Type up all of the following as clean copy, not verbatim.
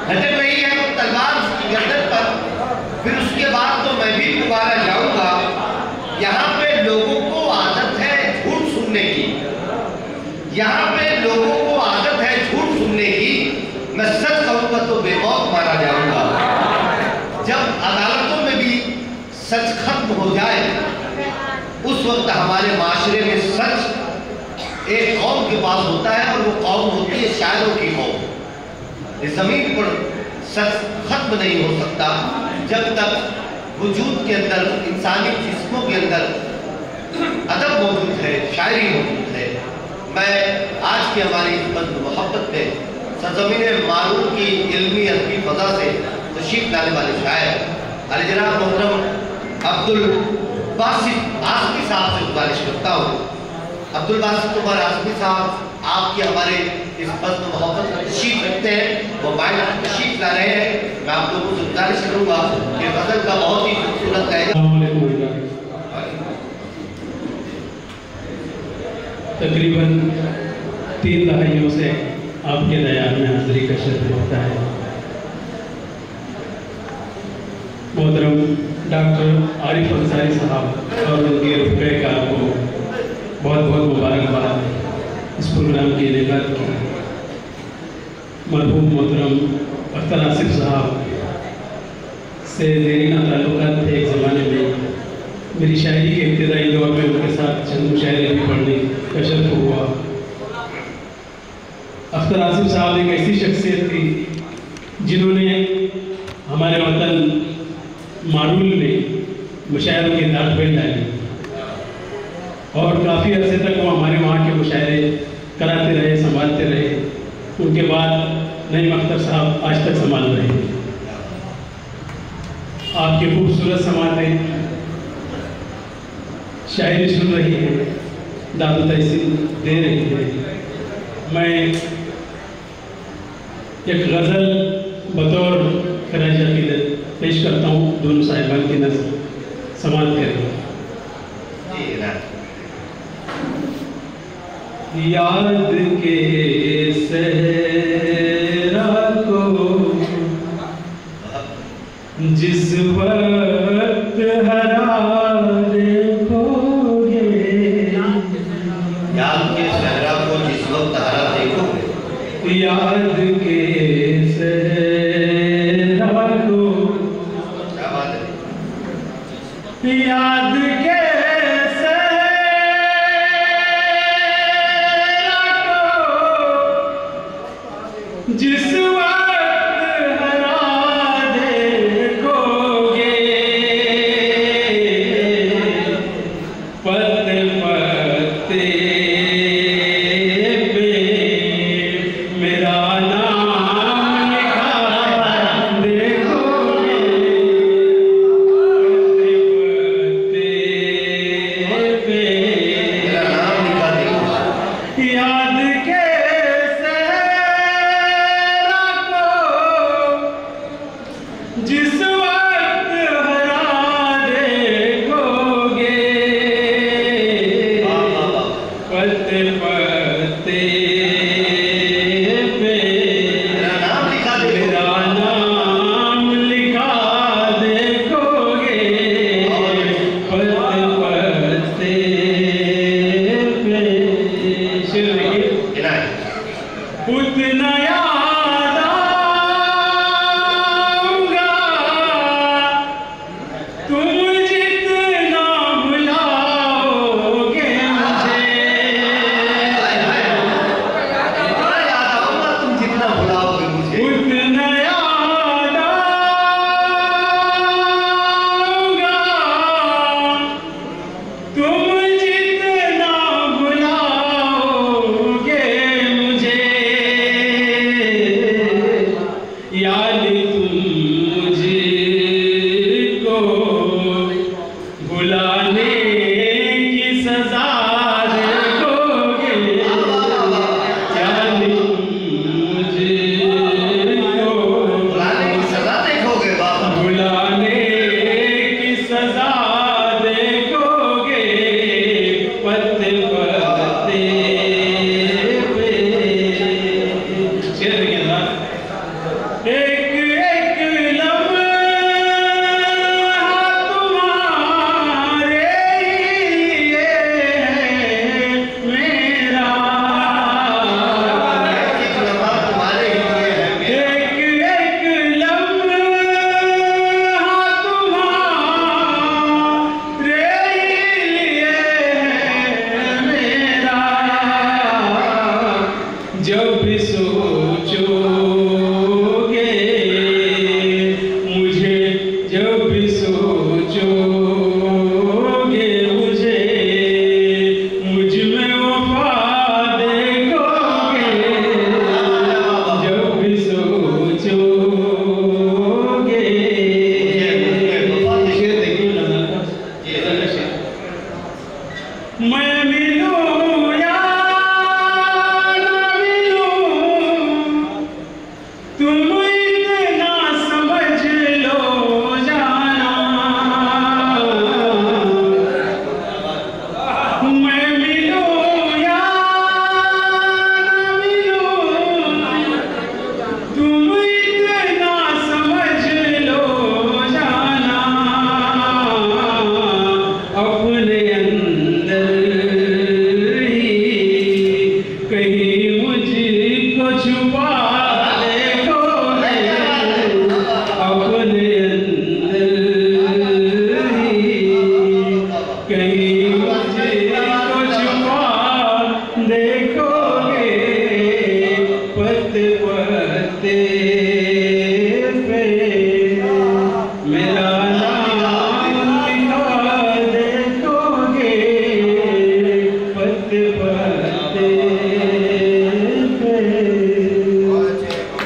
लटक रही है वो तलवार उसकी गर्दन पर। फिर उसके बाद तो मैं भी दोबारा जाऊंगा। यहाँ पे लोगों को आदत है झूठ सुनने की, यहाँ पे लोगों को आदत है झूठ सुनने की। मैं सच कहूंगा तो बेमौत मारा जाऊंगा। जब अदालतों में भी सच खत्म हो जाए उस वक्त हमारे माशरे में सच एक कौम के पास होता है, और वो कौम होती है शायरों की कौम। इस जमीन पर सच खत्म नहीं हो सकता जब तक वजूद के अंदर, इंसानी जिस्मों के अंदर अदब मौजूद है, शायरी मौजूद है। मैं आज की हमारी इस बंद मोहब्बत में सरजमीन मारूफ की इल्मी अदबी फजा से तशरीफ लाने वाले शायर अलीजनाब मोहतरम अब्दुल बासित आज़मी साहब से गुजारिश करता हूँ। अब्दुल बासित उमर आज़मी साहब आपकी हमारे इस बंद मोहब्बत में तशरीफ रखते हैं, वो माइक में तशरीफ ला रहे हैं। मैं आप लोगों से गुजारिश करूँगा कि गज़ल का बहुत ही खूबसूरत गाएगा। तकरीबन 3 दहाइयों से आपके दयाल में हाजिरी का शर्फ होता है। मोहतरम डॉक्टर आरिफ अंसारी साहब और उनके रुपये का आपको बहुत बहुत मुबारकबाद इस प्रोग्राम की इनेकाद की। मरहूम मोहतरम अख्तर आसिफ साहब से देरीना ताल्लुकात थे एक ज़माने में। मेरी शायरी के इब्तिदाई दौर में उनके साथ चंद मुशायरे भी पढ़ने का शर्फ हुआ। अख्तर आसिफ साहब एक ऐसी शख्सियत थी जिन्होंने हमारे वतन मारूल में मुशायरों की दाद डाली, और काफ़ी अर्से तक वो हमारे वहाँ के मुशायरे कराते रहे, संभालते रहे। उनके बाद नईम अख्तर साहब आज तक संभाल रहे हैं। आपकी खूबसूरत समातें शायरी सुन रही है, दाद तहसीन दे रही है। मैं एक गज़ल बतौर खराज अक़ीदत पेश करता हूँ, दोनों साहिबान की नज़र समात करें। याद के सहरा को जिस वक्त हरा देखोगे, याद के सहरा को जिस वक्त हरा देखोगे, याद के सहरा को, क्या बात है, याद के जिस वक्त हरा देखोगे, पत्ते पत्ते पे मेरा नाम लिखा देखोगे, पत्ते पत्ते पे मेरा नाम लिखा देखोगे। याद के जिस वक्त हरा देखोगे, पत्ते पत्ते पे मेरा नाम लिखा देखोगे, मेरा नाम लिखा देखोगे, पत्ते पत्ते पे। शेर देखिए, उतना याद आऊंगा तुम जितना भुलाओगे मुझे, याद आऊंगा तुम जितना भुलाओगे मुझे, उतना याद आऊंगा तुम जितना भुलाओगे मुझे, याद तुम मुझको भुलाने की सजा देखोगे, याद तुम मुझको बुलाने की सजा देखोगे बाबा, भुलाने की सजा देखोगे, पत्ते पत्ते पे। शेर देखिए, एक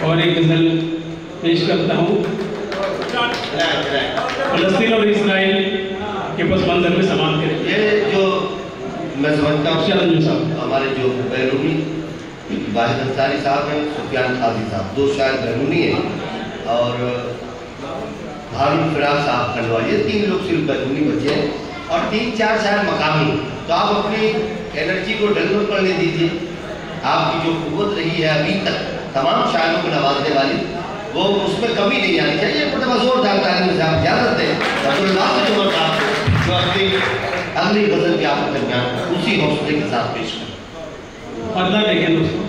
और एक गजल पेश करता हूँ फलस्तीन और इसराइल के पस मंजर में समाप्त करें। ये जो मैं समझता हूँ हमारे जो बैरूनी वाहिद अंसारी साहब हैं, सुफियान खाजी साहब, दो शायर बैरूनी हैं, और हारून फिराज साहब खंडवा, ये 3 लोग सिर्फ बैरूनी बचे हैं और 3-4 शायर मकामी। तो आप अपनी एनर्जी को डेवलप करने दीजिए। आपकी जो कुव्वत रही है अभी तक तमाम शायरों को नवाजने वाली, वो उसमें कमी नहीं आनी चाहिए। मतलब जोरदार तालीम से आप इजाजत दें जो अपनी अगली गजल के आप दरमियान उसी हौसले के साथ पेश करें। पर्दा देखें दोस्तों।